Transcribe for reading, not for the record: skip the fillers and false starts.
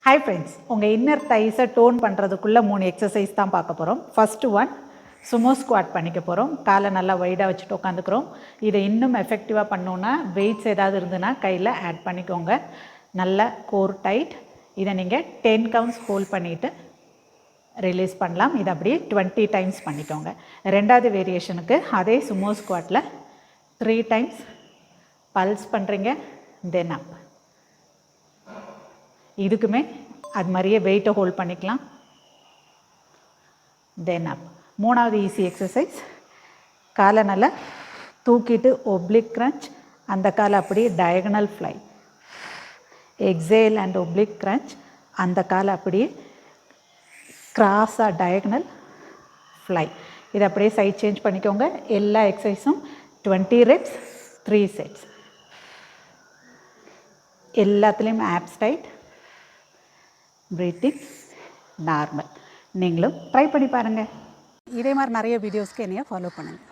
Hi friends, உங்கள் inner தைஸை tone பண்ணுறதுக்குள்ள 3 exercise தான் பார்க்க போகிறோம். ஃபர்ஸ்ட் ஒன் சுமோ ஸ்குவாட் பண்ணிக்க போகிறோம். காலை நல்லா வைடாக வச்சுட்டு உட்காந்துக்கிறோம். இதை இன்னும் எஃபெக்டிவாக பண்ணோன்னா வெயிட்ஸ் ஏதாவது இருந்துன்னா கையில் ஆட் பண்ணிக்கோங்க. நல்ல கோர் டைட். இதை நீங்கள் 10 கவுண்ட்ஸ் ஹோல்ட் பண்ணிவிட்டு ரிலீஸ் பண்ணலாம். இதை அப்படியே 20 டைம்ஸ் பண்ணிக்கோங்க. ரெண்டாவது வேரியேஷனுக்கு அதே சுமோ ஸ்குவாட்டில் 3 டைம்ஸ் பல்ஸ் பண்ணுறீங்க, தென் அப். இதுக்குமே அது மாதிரியே வெயிட்டை ஹோல்ட் பண்ணிக்கலாம், தென் அப். மூணாவது ஈஸி எக்ஸசைஸ், காலை நல்லா தூக்கிட்டு ஒப்ளிக் க்ரன்ச், அந்த காலை அப்படியே diagonal fly. Exhale and oblique crunch, அந்த காலை அப்படியே கிராஸாக டயகனல் ஃப்ளை. இதை அப்படியே சைட் சேஞ்ச் பண்ணிக்கோங்க. எல்லா எக்ஸசைஸும் 20 reps 3 sets. எல்லாத்துலேயும் ஆப்ஸ் டைட், பிரீத்திங் நார்மல். நீங்களும் ட்ரை பண்ணி பாருங்கள். இதே மாதிரி நிறைய வீடியோஸ்க்கு என்னைய ஃபாலோ பண்ணுங்கள்.